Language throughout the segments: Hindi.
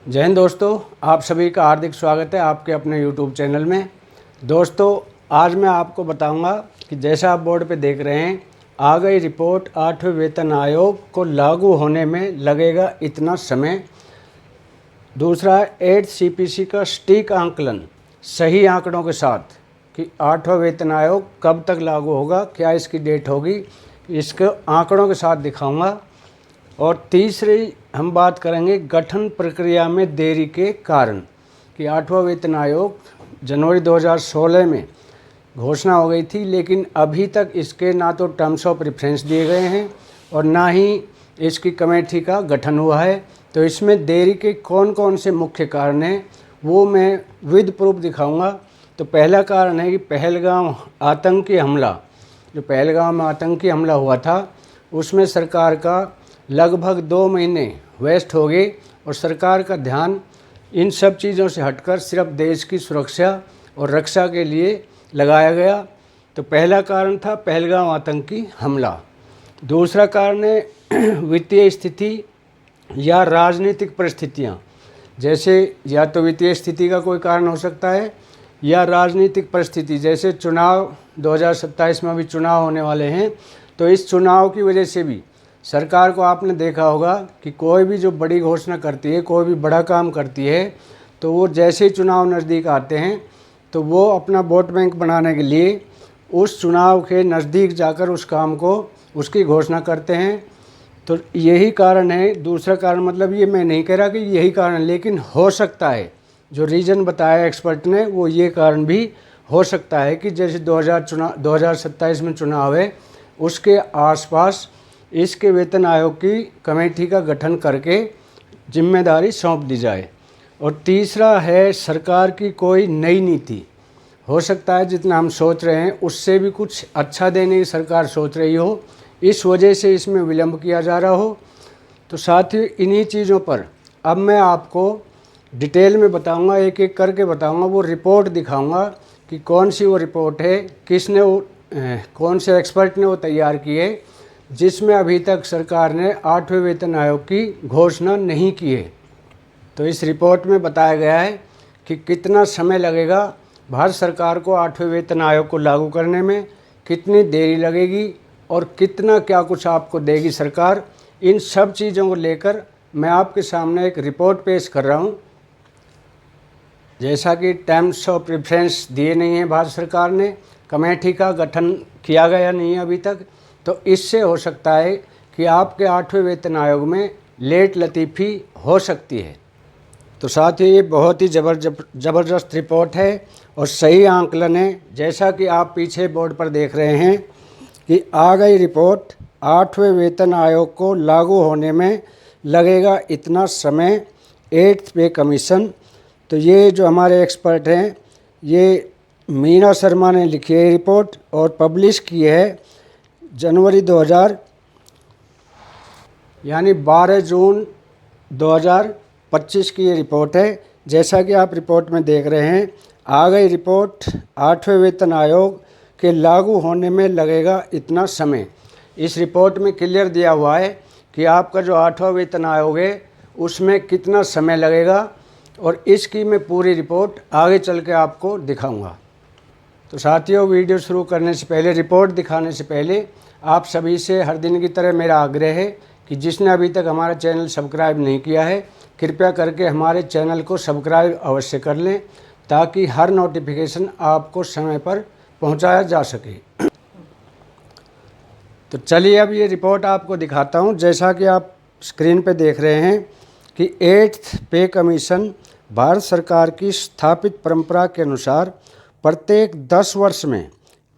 जय हिंद दोस्तों, आप सभी का हार्दिक स्वागत है आपके अपने YouTube चैनल में। दोस्तों, आज मैं आपको बताऊंगा कि जैसा आप बोर्ड पे देख रहे हैं, आ गई रिपोर्ट 8वें वेतन आयोग को लागू होने में लगेगा इतना समय। दूसरा, 8 CPC का सटीक आंकलन सही आंकड़ों के साथ कि 8वां वेतन आयोग कब तक लागू होगा, क्या इसकी डेट होगी, इसके आंकड़ों के साथ दिखाऊंगा। और तीसरी हम बात करेंगे गठन प्रक्रिया में देरी के कारण कि 8वां वेतन आयोग जनवरी 2016 में घोषणा हो गई थी, लेकिन अभी तक इसके ना तो टर्म्स ऑफ रेफरेंस दिए गए हैं और ना ही इसकी कमेटी का गठन हुआ है। तो इसमें देरी के कौन कौन से मुख्य कारण हैं वो मैं विद प्रूफ दिखाऊंगा। तो पहला कारण है कि पहलगाम आतंकी हमला, जो पहलगाम में आतंकी हमला हुआ था उसमें सरकार का लगभग 2 महीने वेस्ट हो गए और सरकार का ध्यान इन सब चीज़ों से हटकर सिर्फ देश की सुरक्षा और रक्षा के लिए लगाया गया। तो पहला कारण था पहलगाम आतंकी हमला। दूसरा कारण है वित्तीय स्थिति या राजनीतिक परिस्थितियाँ, जैसे या तो वित्तीय स्थिति का कोई कारण हो सकता है या राजनीतिक परिस्थिति, जैसे चुनाव 2027 में अभी चुनाव होने वाले हैं। तो इस चुनाव की वजह से भी सरकार को आपने देखा होगा कि कोई भी जो बड़ी घोषणा करती है, कोई भी बड़ा काम करती है, तो वो जैसे ही चुनाव नज़दीक आते हैं तो वो अपना वोट बैंक बनाने के लिए उस चुनाव के नज़दीक जाकर उस काम को उसकी घोषणा करते हैं। तो यही कारण है। दूसरा कारण मतलब ये मैं नहीं कह रहा कि यही कारण, लेकिन हो सकता है जो रीज़न बताया एक्सपर्ट ने वो ये कारण भी हो सकता है कि जैसे 2027 में चुनाव है उसके आसपास इसके वेतन आयोग की कमेटी का गठन करके जिम्मेदारी सौंप दी जाए। और तीसरा है सरकार की कोई नई नीति। हो सकता है जितना हम सोच रहे हैं उससे भी कुछ अच्छा देने की सरकार सोच रही हो, इस वजह से इसमें विलंब किया जा रहा हो। तो साथ ही इन्हीं चीज़ों पर अब मैं आपको डिटेल में बताऊंगा, एक एक करके बताऊंगा, वो रिपोर्ट दिखाऊंगा कि कौन सी वो रिपोर्ट है, किसने वो कौन से एक्सपर्ट ने वो तैयार की है, जिसमें अभी तक सरकार ने 8वें वेतन आयोग की घोषणा नहीं की है। तो इस रिपोर्ट में बताया गया है कि कितना समय लगेगा भारत सरकार को 8वें वेतन आयोग को लागू करने में, कितनी देरी लगेगी और कितना क्या कुछ आपको देगी सरकार। इन सब चीज़ों को लेकर मैं आपके सामने एक रिपोर्ट पेश कर रहा हूँ। जैसा कि टर्म्स ऑफ रेफरेंस दिए नहीं हैं भारत सरकार ने, कमेटी का गठन किया गया नहीं है अभी तक, तो इससे हो सकता है कि आपके 8वें वेतन आयोग में लेट लतीफ़ी हो सकती है। तो साथ ही ये बहुत ही ज़बरदस्त रिपोर्ट है और सही आंकलन है। जैसा कि आप पीछे बोर्ड पर देख रहे हैं कि आ गई रिपोर्ट 8वें वेतन आयोग को लागू होने में लगेगा इतना समय, 8th पे कमीशन। तो ये जो हमारे एक्सपर्ट हैं ये मीना शर्मा ने लिखी है रिपोर्ट और पब्लिश की है जनवरी 2000 यानी 12 जून 2025 की ये रिपोर्ट है। जैसा कि आप रिपोर्ट में देख रहे हैं, आ गई रिपोर्ट 8वें वेतन आयोग के लागू होने में लगेगा इतना समय। इस रिपोर्ट में क्लियर दिया हुआ है कि आपका जो 8वां वेतन आयोग है उसमें कितना समय लगेगा और इसकी मैं पूरी रिपोर्ट आगे चल के आपको दिखाऊंगा। तो साथियों, वीडियो शुरू करने से पहले, रिपोर्ट दिखाने से पहले आप सभी से हर दिन की तरह मेरा आग्रह है कि जिसने अभी तक हमारा चैनल सब्सक्राइब नहीं किया है कृपया करके हमारे चैनल को सब्सक्राइब अवश्य कर लें ताकि हर नोटिफिकेशन आपको समय पर पहुंचाया जा सके। तो चलिए अब ये रिपोर्ट आपको दिखाता हूं। जैसा कि आप स्क्रीन पे देख रहे हैं कि 8th पे कमीशन भारत सरकार की स्थापित परंपरा के अनुसार प्रत्येक 10 वर्ष में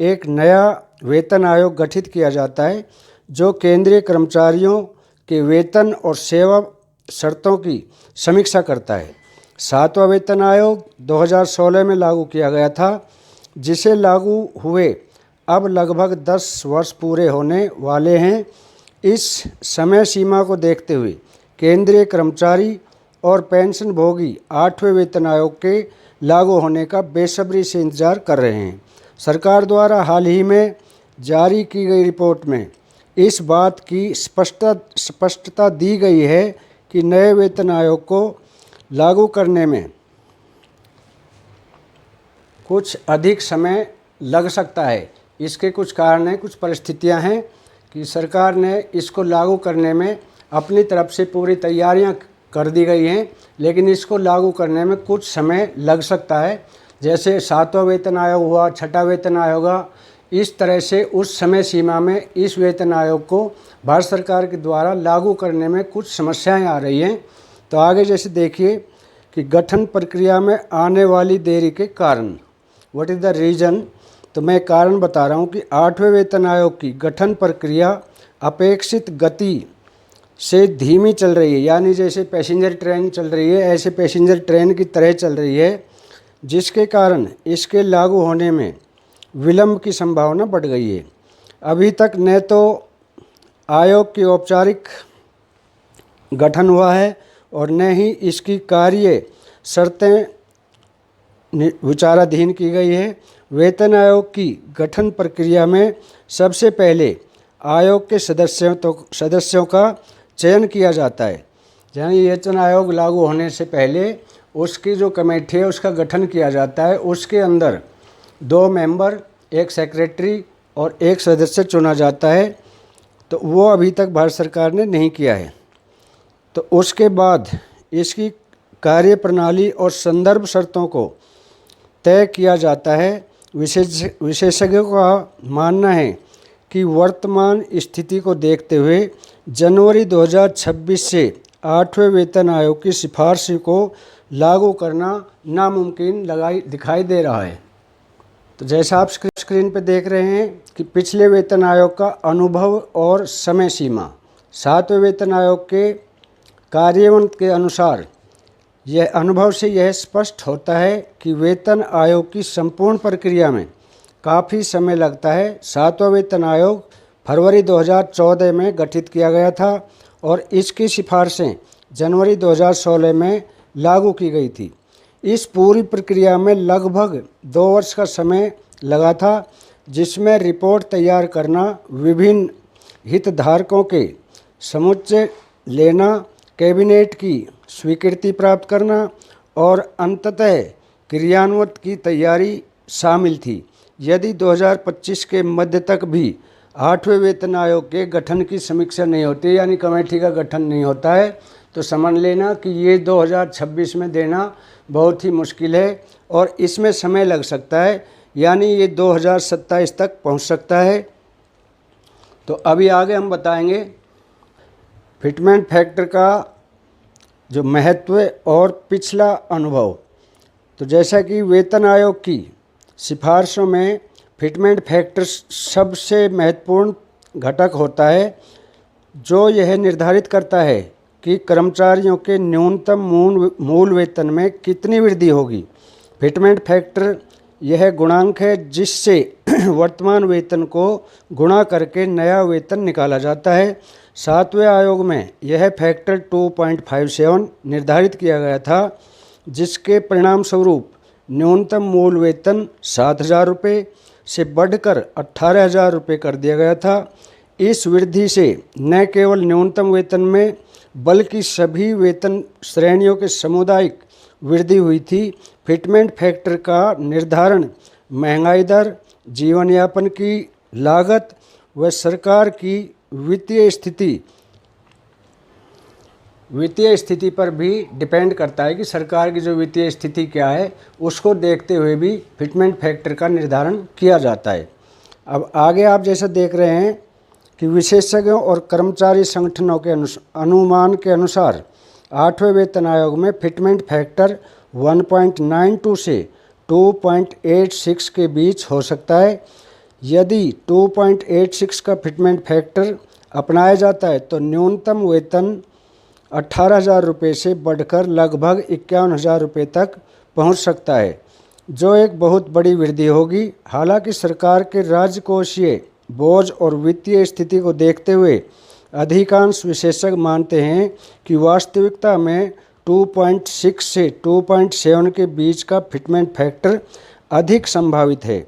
एक नया वेतन आयोग गठित किया जाता है जो केंद्रीय कर्मचारियों के वेतन और सेवा शर्तों की समीक्षा करता है। 7वां वेतन आयोग 2016 में लागू किया गया था, जिसे लागू हुए अब लगभग 10 वर्ष पूरे होने वाले हैं। इस समय सीमा को देखते हुए केंद्रीय कर्मचारी और पेंशन भोगी 8वें वेतन आयोग के लागू होने का बेसब्री से इंतजार कर रहे हैं। सरकार द्वारा हाल ही में जारी की गई रिपोर्ट में इस बात की स्पष्टता दी गई है कि नए वेतन आयोग को लागू करने में कुछ अधिक समय लग सकता है। इसके कुछ कारण हैं, कुछ परिस्थितियां हैं कि सरकार ने इसको लागू करने में अपनी तरफ से पूरी तैयारियां कर दी गई हैं, लेकिन इसको लागू करने में कुछ समय लग सकता है। जैसे 7वां वेतन आयोग हुआ, 6ठा वेतन आयोग हुआ, इस तरह से उस समय सीमा में इस वेतन आयोग को भारत सरकार के द्वारा लागू करने में कुछ समस्याएं आ रही हैं। तो आगे जैसे देखिए कि गठन प्रक्रिया में आने वाली देरी के कारण, व्हाट इज़ द रीज़न। तो मैं कारण बता रहा हूँ कि 8वें वेतन आयोग की गठन प्रक्रिया अपेक्षित गति से धीमी चल रही है, यानी जैसे पैसेंजर ट्रेन चल रही है ऐसे पैसेंजर ट्रेन की तरह चल रही है, जिसके कारण इसके लागू होने में विलंब की संभावना बढ़ गई है। अभी तक न तो आयोग की औपचारिक गठन हुआ है और न ही इसकी कार्य शर्तें विचाराधीन की गई है। वेतन आयोग की गठन प्रक्रिया में सबसे पहले आयोग के सदस्यों का चयन किया जाता है। यानी वेतन आयोग लागू होने से पहले उसकी जो कमेटी है उसका गठन किया जाता है। उसके अंदर 2 मेंबर, 1 सेक्रेटरी और 1 सदस्य चुना जाता है। तो वो अभी तक भारत सरकार ने नहीं किया है। तो उसके बाद इसकी कार्यप्रणाली और संदर्भ शर्तों को तय किया जाता है। विशेषज्ञों का मानना है कि वर्तमान स्थिति को देखते हुए जनवरी 2026 से 8वें वेतन आयोग की सिफारिश को लागू करना नामुमकिन दिखाई दे रहा है। तो जैसा आप स्क्रीन पर देख रहे हैं कि पिछले वेतन आयोग का अनुभव और समय सीमा, 7वें वेतन आयोग के कार्यान्वयन के अनुसार यह अनुभव से यह स्पष्ट होता है कि वेतन आयोग की संपूर्ण प्रक्रिया में काफ़ी समय लगता है। 7वां वेतन आयोग फरवरी 2014 में गठित किया गया था और इसकी सिफारिशें जनवरी 2016 में लागू की गई थी। इस पूरी प्रक्रिया में लगभग 2 वर्ष का समय लगा था, जिसमें रिपोर्ट तैयार करना, विभिन्न हितधारकों के समुच्चय लेना, कैबिनेट की स्वीकृति प्राप्त करना और अंततः क्रियान्वयन की तैयारी शामिल थी। यदि 2025 के मध्य तक भी 8वें वेतन आयोग के गठन की समीक्षा नहीं होती, यानी कमेटी का गठन नहीं होता है, तो समझ लेना कि ये 2026 में देना बहुत ही मुश्किल है और इसमें समय लग सकता है, यानी ये 2027 तक पहुंच सकता है। तो अभी आगे हम बताएंगे फिटमेंट फैक्टर का जो महत्व और पिछला अनुभव। तो जैसा कि वेतन आयोग की सिफारिशों में फिटमेंट फैक्टर सबसे महत्वपूर्ण घटक होता है, जो यह निर्धारित करता है कि कर्मचारियों के न्यूनतम मूल वेतन में कितनी वृद्धि होगी। फिटमेंट फैक्टर यह गुणांक है जिससे वर्तमान वेतन को गुणा करके नया वेतन निकाला जाता है। 7वें आयोग में यह फैक्टर 2.57 निर्धारित किया गया था, जिसके परिणाम स्वरूप न्यूनतम मूल वेतन 7,000 रुपये से बढ़कर 18,000 रुपये कर दिया गया था। इस वृद्धि से न केवल न्यूनतम वेतन में बल्कि सभी वेतन श्रेणियों के सामुदायिक वृद्धि हुई थी। फिटमेंट फैक्टर का निर्धारण महंगाई दर, जीवन यापन की लागत व सरकार की वित्तीय स्थिति पर भी डिपेंड करता है कि सरकार की जो वित्तीय स्थिति क्या है, उसको देखते हुए भी फिटमेंट फैक्टर का निर्धारण किया जाता है। अब आगे आप जैसा देख रहे हैं कि विशेषज्ञों और कर्मचारी संगठनों के अनुमान के अनुसार 8वें वेतन आयोग में फिटमेंट फैक्टर 1.92 से 2.86 के बीच हो सकता है। यदि 2.86 का फिटमेंट फैक्टर अपनाया जाता है तो न्यूनतम वेतन 18,000 रुपये से बढ़कर लगभग 51,000 रुपये तक पहुंच सकता है, जो एक बहुत बड़ी वृद्धि होगी। हालांकि सरकार के राजकोषीय बोझ और वित्तीय स्थिति को देखते हुए अधिकांश विशेषज्ञ मानते हैं कि वास्तविकता में 2.6 से 2.7 के बीच का फिटमेंट फैक्टर अधिक संभावित है।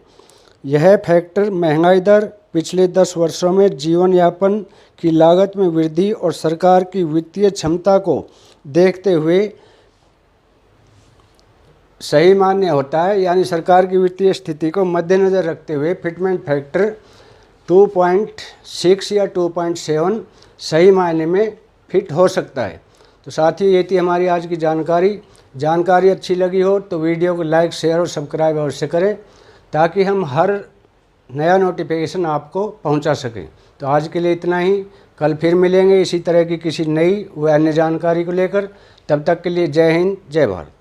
यह फैक्टर महंगाई दर, पिछले 10 वर्षों में जीवन यापन की लागत में वृद्धि और सरकार की वित्तीय क्षमता को देखते हुए सही मान्य होता है, यानी सरकार की वित्तीय स्थिति को मद्देनज़र रखते हुए फिटमेंट फैक्टर 2.6 या 2.7 सही मायने में फिट हो सकता है। तो साथियों, ये थी हमारी आज की जानकारी अच्छी लगी हो तो वीडियो को लाइक, शेयर और सब्सक्राइब अवश्य करें, ताकि हम हर नया नोटिफिकेशन आपको पहुंचा सकें। तो आज के लिए इतना ही, कल फिर मिलेंगे इसी तरह की किसी नई व अन्य जानकारी को लेकर। तब तक के लिए जय हिंद, जय भारत।